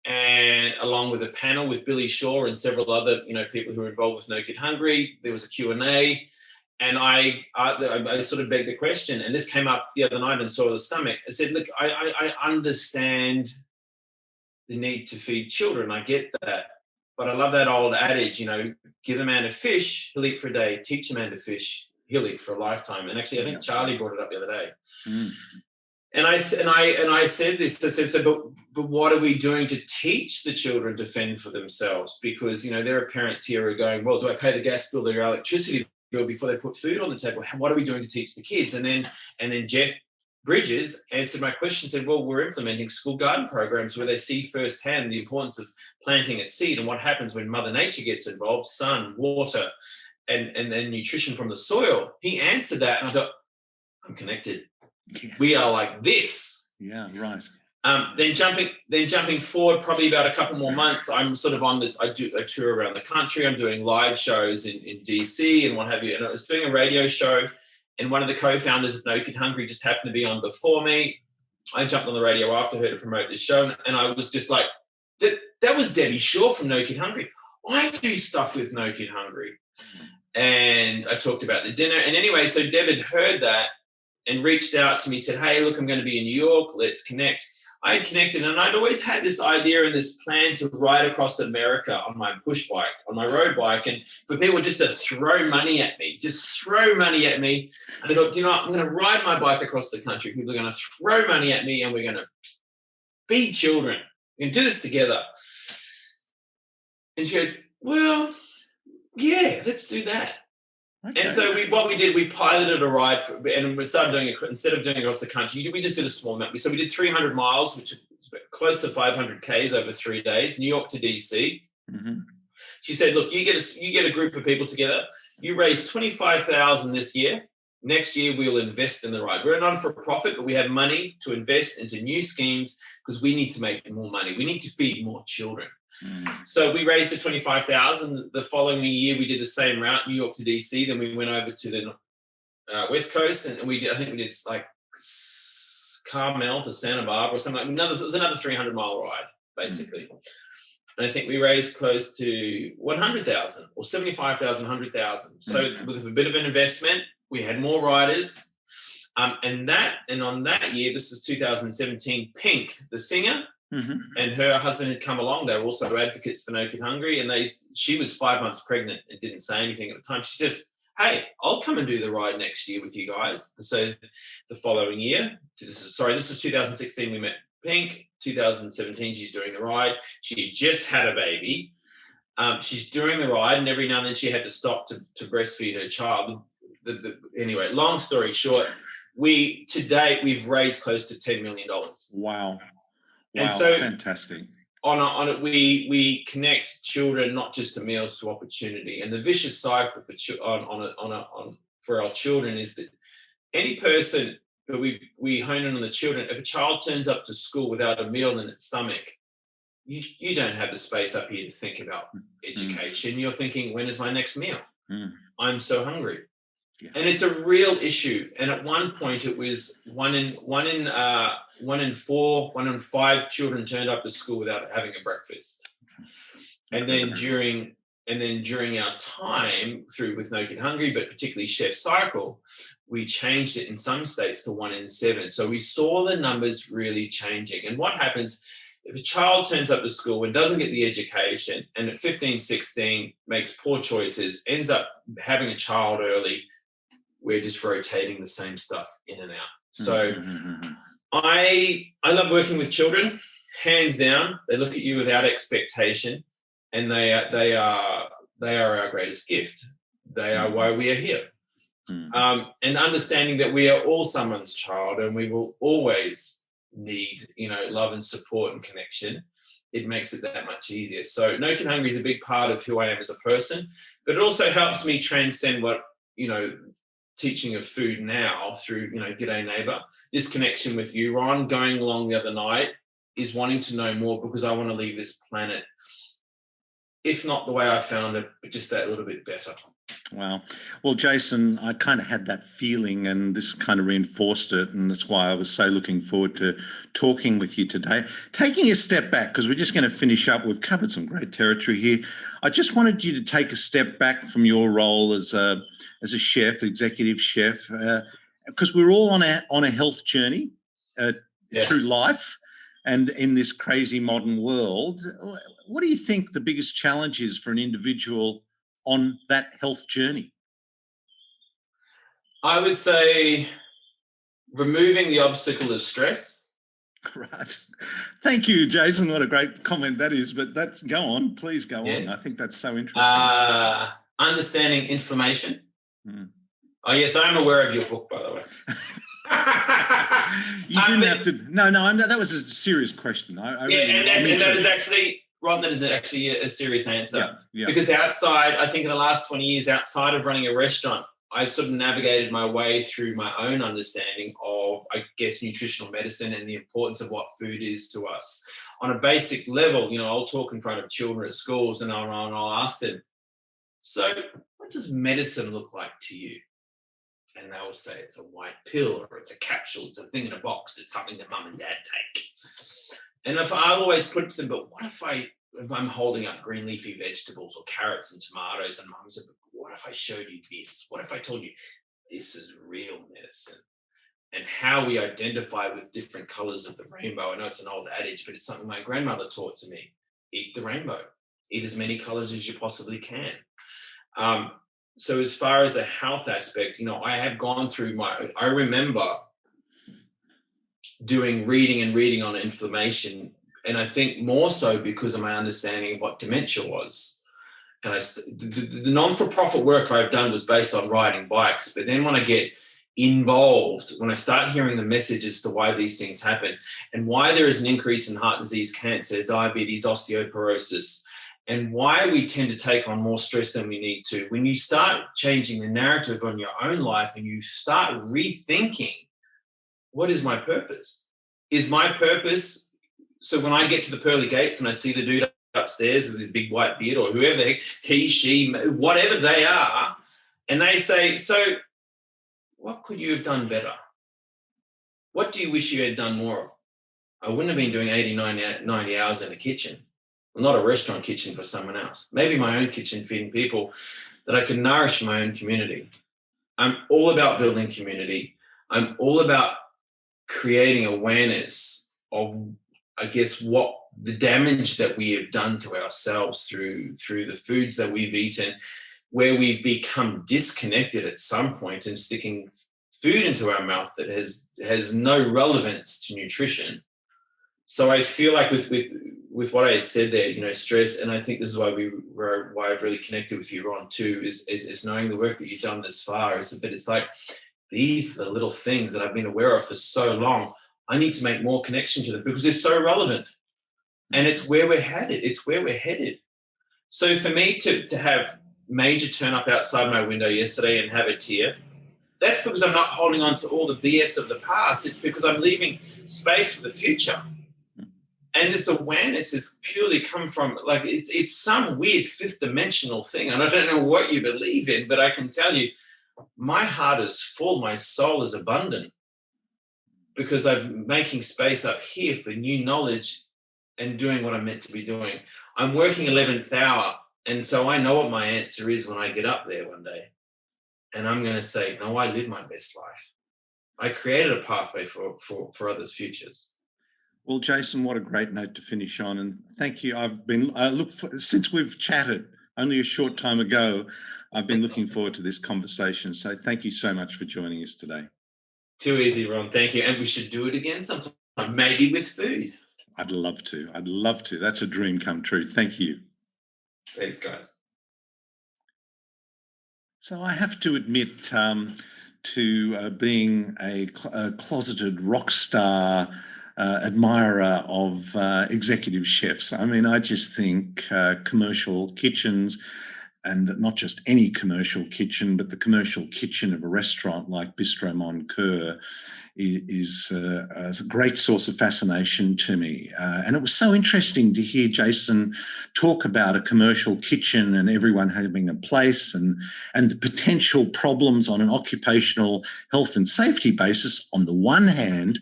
and along with a panel with Billy Shaw and several other people who were involved with No Kid Hungry. There was a Q&A, and I sort of begged the question, and this came up the other night and saw the stomach. I said, look, I understand the need to feed children. I get that. But I love that old adage, give a man a fish, he'll eat for a day. Teach a man to fish, he'll eat for a lifetime. And actually, I think Charlie brought it up the other day. And I said this. I said, but what are we doing to teach the children to fend for themselves? Because there are parents here who are going, well, do I pay the gas bill, their electricity bill before they put food on the table? What are we doing to teach the kids? And then Jeff Bridges answered my question, said, well, we're implementing school garden programs where they see firsthand the importance of planting a seed and what happens when Mother Nature gets involved, sun, water, and then nutrition from the soil. He answered that, and I thought, I'm connected. Yeah. We are like this. Yeah, right. Then jumping forward probably about a couple more months, I'm sort of I do a tour around the country. I'm doing live shows in DC and what have you. And I was doing a radio show, and one of the co-founders of No Kid Hungry just happened to be on before me. I jumped on the radio after her to promote this show, and I was just like, that was Debbie Shaw from No Kid Hungry. I do stuff with No Kid Hungry. And I talked about the dinner. And anyway, so Deb had heard that and reached out to me, said, hey, look, I'm going to be in New York. Let's connect. I had connected, and I'd always had this idea and this plan to ride across America on my push bike, on my road bike, and for people just to throw money at me. And I thought, do you know what? I'm going to ride my bike across the country. People are going to throw money at me, and we're going to feed children. We're going to do this together. And she goes, well, yeah, let's do that. Okay. And so we piloted a ride, and we started doing it, instead of doing it across the country, we just did a small amount. So we did 300 miles, which is close to 500 Ks over 3 days, New York to DC. Mm-hmm. She said, look, you get a group of people together. You raise $25,000 this year. Next year, we'll invest in the ride. We're a non-for-profit, but we have money to invest into new schemes because we need to make more money. We need to feed more children. So we raised the $25,000. The following year, we did the same route, New York to DC. Then we went over to the West Coast, and I think we did like Carmel to Santa Barbara or something. It was another 300-mile ride, basically. And I think we raised close to 100,000 or 75,000, 100,000. So with a bit of an investment, we had more riders. And on that year, this was 2017, Pink, the singer, and her husband had come along. They were also advocates for No Kid Hungry, and she was 5 months pregnant and didn't say anything at the time. She says, "Hey, I'll come and do the ride next year with you guys." So the following year, this was 2016, we met Pink. 2017, she's doing the ride. She had just had a baby. She's doing the ride, and every now and then she had to stop to breastfeed her child. Anyway, long story short, to date we've raised close to $10 million. Wow. And so fantastic. On it, we connect children not just to meals, to opportunity. And the vicious cycle for our children is that any person, but we hone in on the children. If a child turns up to school without a meal in its stomach, you don't have the space up here to think about education. You're thinking, when is my next meal? I'm so hungry. Yeah. And it's a real issue. And at one point, it was one in 5 children turned up to school without having a breakfast. And then during our time with No Kid Hungry, but particularly Chef Cycle, we changed it in some states to 1 in 7. So we saw the numbers really changing. And what happens if a child turns up to school and doesn't get the education, and at 15, 16 makes poor choices, ends up having a child early, we're just rotating the same stuff in and out. So I love working with children, hands down. They look at you without expectation, and they are our greatest gift. They are why we are here. And understanding that we are all someone's child, and we will always need, love and support and connection. It makes it that much easier. So No Kid Hungry is a big part of who I am as a person, but it also helps me transcend what, teaching of food now through, G'day Neighbour. This connection with you, Ron, going along the other night, is wanting to know more because I want to leave this planet, if not the way I found it, but just that little bit better. Wow. Well, Jason, I kind of had that feeling, and this kind of reinforced it, and that's why I was so looking forward to talking with you today. Taking a step back, because we're just going to finish up, we've covered some great territory here. I just wanted you to take a step back from your role as a chef, executive chef, because we're all on a health journey through life and in this crazy modern world. What do you think the biggest challenge is for an individual on that health journey? I would say removing the obstacle of stress. Right. Thank you, Jason. What a great comment that is. But go on. Please go on. I think that's so interesting. Understanding inflammation. Oh, yes, I am aware of your book, by the way. You didn't have to. No, that was a serious question. And that is actually, Ron, that is actually a serious answer. Yeah. Because I think in the last 20 years, outside of running a restaurant, I've sort of navigated my way through my own understanding of, I guess, nutritional medicine and the importance of what food is to us. On a basic level, I'll talk in front of children at schools and I'll ask them, so what does medicine look like to you? And they will say it's a white pill, or it's a capsule, it's a thing in a box, it's something that mum and dad take. And if I'll always put to them, but what if I'm holding up green leafy vegetables or carrots and tomatoes, and mum said, what if I showed you this? What if I told you this is real medicine? And how we identify with different colors of the rainbow. I know it's an old adage, but it's something my grandmother taught to me. Eat the rainbow. Eat as many colors as you possibly can. So as far as a health aspect, I have gone through I remember doing reading on inflammation. And I think more so because of my understanding of what dementia was. And the non-for-profit work I've done was based on riding bikes. But then when I get involved, when I start hearing the messages to why these things happen and why there is an increase in heart disease, cancer, diabetes, osteoporosis, and why we tend to take on more stress than we need to, when you start changing the narrative on your own life and you start rethinking, what is my purpose? Is my purpose, so when I get to the pearly gates and I see the dude upstairs with his big white beard or whoever the heck, he, she, whatever they are, and they say, so what could you have done better? What do you wish you had done more of? I wouldn't have been doing 80, 90 hours in a kitchen. Well, not a restaurant kitchen for someone else. Maybe my own kitchen feeding people that I can nourish my own community. I'm all about building community. I'm all about creating awareness of, I guess, what the damage that we have done to ourselves through the foods that we've eaten, where we've become disconnected at some point and sticking food into our mouth that has no relevance to nutrition. So I feel like with what I had said there, you know, stress, and I think this is why I've really connected with you, Ron, too, is knowing the work that you've done this far. But it's like, these are the little things that I've been aware of for so long. I need to make more connection to them because they're so relevant, and it's where we're headed. It's where we're headed. So for me to have Major turn up outside my window yesterday and have a tear, that's because I'm not holding on to all the BS of the past. It's because I'm leaving space for the future. And this awareness has purely come from, like, it's some weird fifth dimensional thing. And I don't know what you believe in, but I can tell you, my heart is full, my soul is abundant, because I'm making space up here for new knowledge and doing what I'm meant to be doing. I'm working 11th hour, and so I know what my answer is when I get up there one day. And I'm going to say, no, I live my best life. I created a pathway for others' futures. Well, Jason, what a great note to finish on. And thank you. Since we've chatted only a short time ago, I've been looking forward to this conversation. So thank you so much for joining us today. Too easy, Ron. Thank you. And we should do it again sometime, maybe with food. I'd love to. That's a dream come true. Thank you. Thanks, guys. So I have to admit to being a closeted rock star admirer of executive chefs. I mean, I just think commercial kitchens, and not just any commercial kitchen, but the commercial kitchen of a restaurant like Bistro Mon Coeur is a great source of fascination to me. And it was so interesting to hear Jason talk about a commercial kitchen and everyone having a place, and the potential problems on an occupational health and safety basis on the one hand,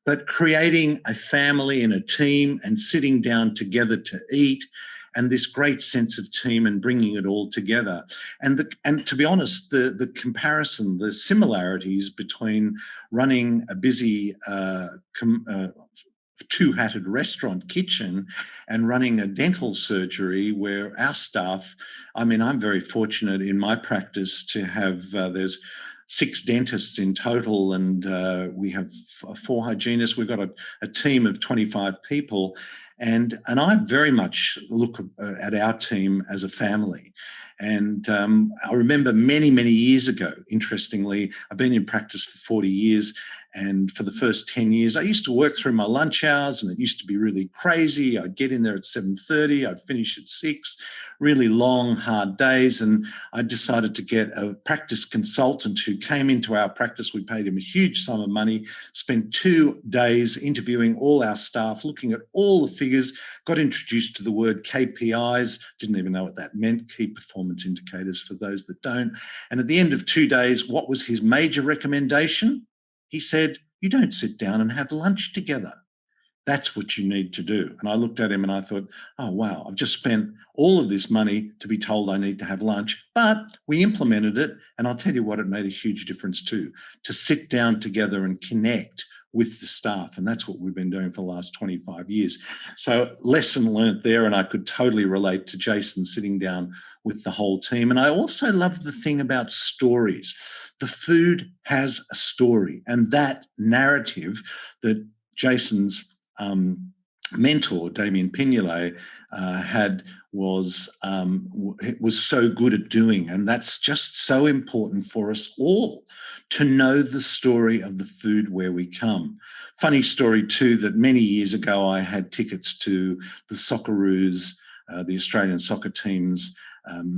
but creating a family and a team and sitting down together to eat, and this great sense of team and bringing it all together. And to be honest, the comparison, the similarities between running a busy two-hatted restaurant kitchen and running a dental surgery where our staff, I mean, I'm very fortunate in my practice to have, there's 6 dentists in total, and we have 4 hygienists. We've got a team of 25 people. And I very much look at our team as a family. And I remember many, many years ago, interestingly, I've been in practice for 40 years. And for the first 10 years, I used to work through my lunch hours, and it used to be really crazy. I'd get in there at 7:30, I'd finish at 6, really long, hard days. And I decided to get a practice consultant who came into our practice. We paid him a huge sum of money, spent 2 days interviewing all our staff, looking at all the figures, got introduced to the word KPIs, didn't even know what that meant, key performance indicators for those that don't. And at the end of 2 days, what was his major recommendation? He said, you don't sit down and have lunch together. That's what you need to do. And I looked at him and I thought, oh, wow, I've just spent all of this money to be told I need to have lunch. But we implemented it. And I'll tell you what, it made a huge difference too, to sit down together and connect with the staff. And that's what we've been doing for the last 25 years. So lesson learned there. And I could totally relate to Jason sitting down with the whole team. And I also love the thing about stories. The food has a story, and that narrative that Jason's mentor, Damien Pignolet, had was so good at doing. And that's just so important for us all, to know the story of the food where we come. Funny story too, that many years ago I had tickets to the Socceroos, the Australian soccer team's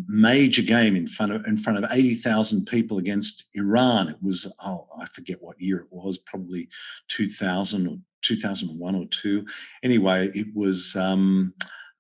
major game in front of 80,000 people against Iran. It was, I forget what year it was, probably 2000 or 2001 or 2. Anyway, it was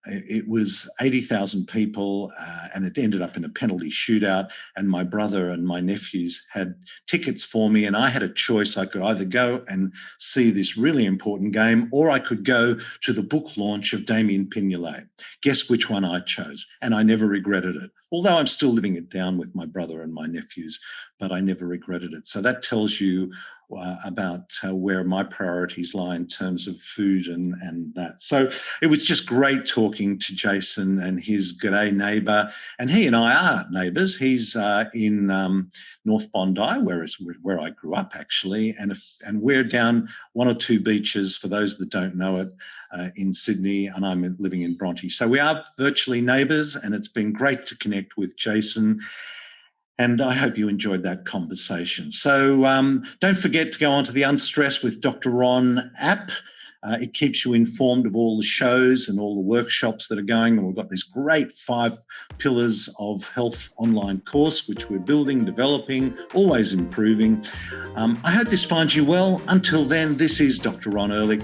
it was 80,000 people, and it ended up in a penalty shootout. And my brother and my nephews had tickets for me, and I had a choice. I could either go and see this really important game, or I could go to the book launch of Damien Pignolet. Guess which one I chose? And I never regretted it. Although I'm still living it down with my brother and my nephews, but I never regretted it. So that tells you about where my priorities lie in terms of food and that. So it was just great talking to Jason and his G'day neighbour. And he and I are neighbours. He's in North Bondi, where I grew up, actually. And we're down one or two beaches, for those that don't know it, in Sydney, and I'm living in Bronte. So we are virtually neighbours, and it's been great to connect with Jason. And I hope you enjoyed that conversation. So don't forget to go onto the Unstressed with Dr. Ron app. It keeps you informed of all the shows and all the workshops that are going. And we've got this great 5 pillars of health online course, which we're building, developing, always improving. I hope this finds you well. Until then, this is Dr. Ron Ehrlich.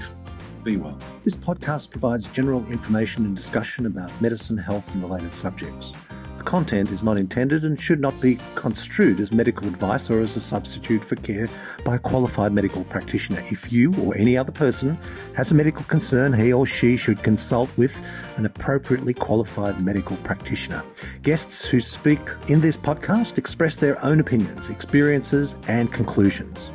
Be well. This podcast provides general information and discussion about medicine, health and related subjects. The content is not intended and should not be construed as medical advice or as a substitute for care by a qualified medical practitioner. If you or any other person has a medical concern, he or she should consult with an appropriately qualified medical practitioner. Guests who speak in this podcast express their own opinions, experiences and conclusions.